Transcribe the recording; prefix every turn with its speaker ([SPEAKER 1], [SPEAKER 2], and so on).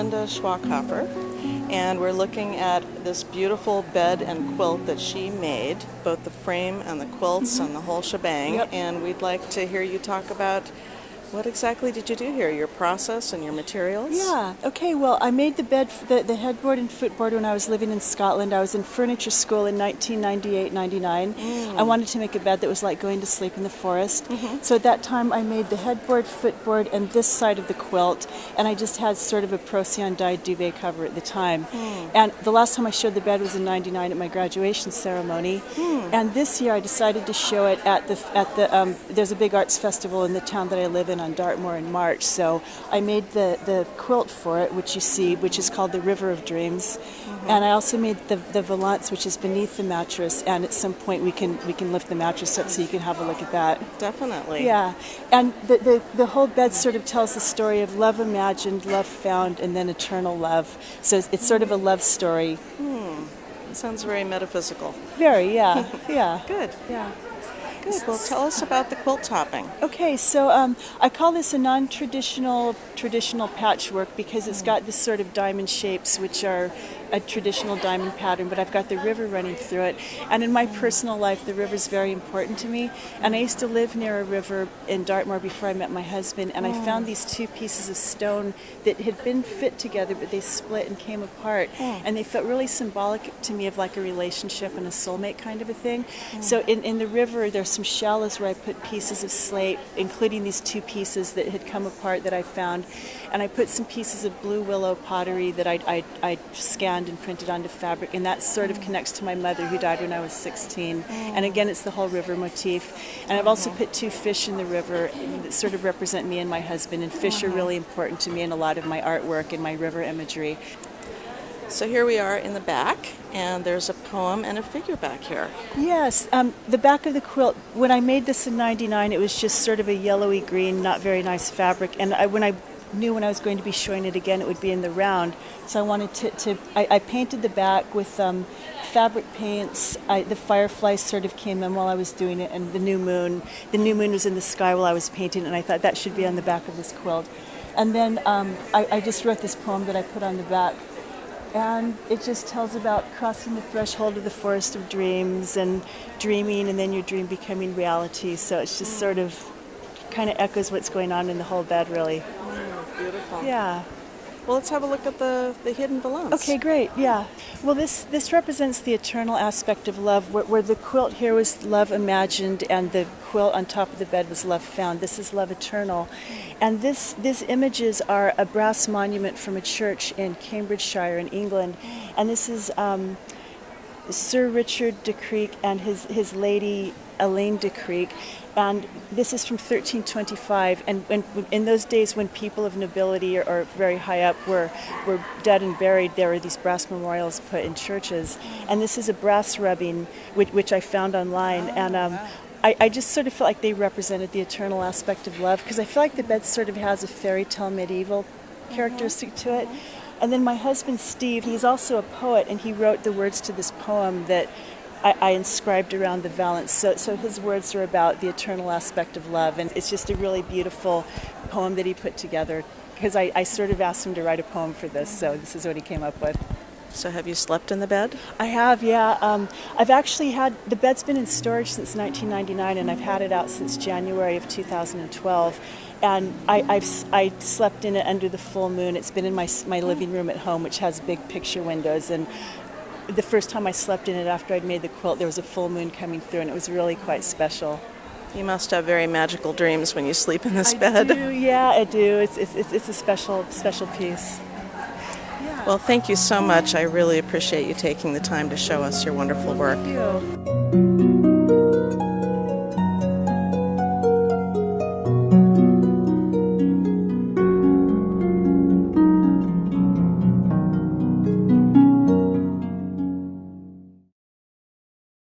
[SPEAKER 1] Melinda Schwakhofer, and we're looking at this beautiful bed and quilt that she made, both the frame and the quilts and the whole shebang.
[SPEAKER 2] Yep.
[SPEAKER 1] And we'd like to hear you talk about what exactly did you do here, your process and your materials?
[SPEAKER 2] Yeah, okay, well, I made the bed, the headboard and footboard when I was living in Scotland. I was in furniture school in 1998-99. I wanted to make a bed that was like going to sleep in the forest. So at that time I made the headboard, footboard, and this side of the quilt, and I just had sort of a Procyon dyed duvet cover at the time. And the last time I showed the bed was in 99 at my graduation ceremony. And this year I decided to show it at the there's a big arts festival in the town that I live in on Dartmoor in March. So I made the quilt for it, which you see, which is called the River of Dreams. And I also made the valance, which is beneath the mattress, and at some point we can lift the mattress up so you can have a look at that.
[SPEAKER 1] Definitely.
[SPEAKER 2] Yeah, and the whole bed sort of tells the story of love imagined, love found, and then eternal love. So it's sort of a love story.
[SPEAKER 1] It sounds very metaphysical.
[SPEAKER 2] Very, yeah, yeah.
[SPEAKER 1] Good.
[SPEAKER 2] Yeah.
[SPEAKER 1] Good. Well, tell us about the quilt topping.
[SPEAKER 2] Okay, so I call this a non-traditional patchwork because it's got this sort of diamond shapes, which are a traditional diamond pattern, but I've got the river running through it. And in my personal life, the river is very important to me. And I used to live near a river in Dartmoor before I met my husband, and I found these two pieces of stone that had been fit together, but they split and came apart. And they felt really symbolic to me of like a relationship and a soulmate kind of a thing. So in the river, there's some shallows where I put pieces of slate, including these two pieces that had come apart that I found. And I put some pieces of blue willow pottery that I scanned and printed onto fabric, and that sort of connects to my mother who died when I was 16. And again, it's the whole river motif. And I've also put two fish in the river that sort of represent me and my husband, and fish are really important to me in a lot of my artwork and my river imagery.
[SPEAKER 1] So here we are in the back, and there's a poem and a figure back here.
[SPEAKER 2] Yes, the back of the quilt, when I made this in 99, it was just sort of a yellowy green, not very nice fabric, and when I knew when I was going to be showing it again, it would be in the round. So I wanted I painted the back with fabric paints. The fireflies sort of came in while I was doing it, and the new moon was in the sky while I was painting, and I thought that should be on the back of this quilt. And then I just wrote this poem that I put on the back. And it just tells about crossing the threshold of the forest of dreams and dreaming, and then your dream becoming reality. So it's just sort of kind of echoes what's going on in the whole bed, really.
[SPEAKER 1] Beautiful.
[SPEAKER 2] Yeah.
[SPEAKER 1] Well, let's have a look at the hidden valance.
[SPEAKER 2] Okay, great. Yeah. Well, this represents the eternal aspect of love, where the quilt here was love imagined and the quilt on top of the bed was love found. This is love eternal. And these images are a brass monument from a church in Cambridgeshire in England. And this is Sir Richard de Creek and his lady Elaine de Creek. And this is from 1325, and in those days when people of nobility or very high up were dead and buried, there were these brass memorials put in churches. And this is a brass rubbing, which I found online, and I just sort of felt like they represented the eternal aspect of love, because I feel like the bed sort of has a fairy tale medieval characteristic to it. And then my husband Steve, he's also a poet, and he wrote the words to this poem that I inscribed around the valance. So his words are about the eternal aspect of love, and it's just a really beautiful poem that he put together, because I sort of asked him to write a poem for this, so this is what he came up with.
[SPEAKER 1] So have you slept in the bed?
[SPEAKER 2] I have, yeah. I've actually the bed's been in storage since 1999, and I've had it out since January of 2012. And I slept in it under the full moon. It's been in my living room at home, which has big picture windows, and the first time I slept in it after I'd made the quilt, there was a full moon coming through, and it was really quite special.
[SPEAKER 1] You must have very magical dreams when you sleep in this bed.
[SPEAKER 2] I do, yeah, I do. It's a special piece. Yeah.
[SPEAKER 1] Well, thank you so much. I really appreciate you taking the time to show us your wonderful work.
[SPEAKER 2] Thank you.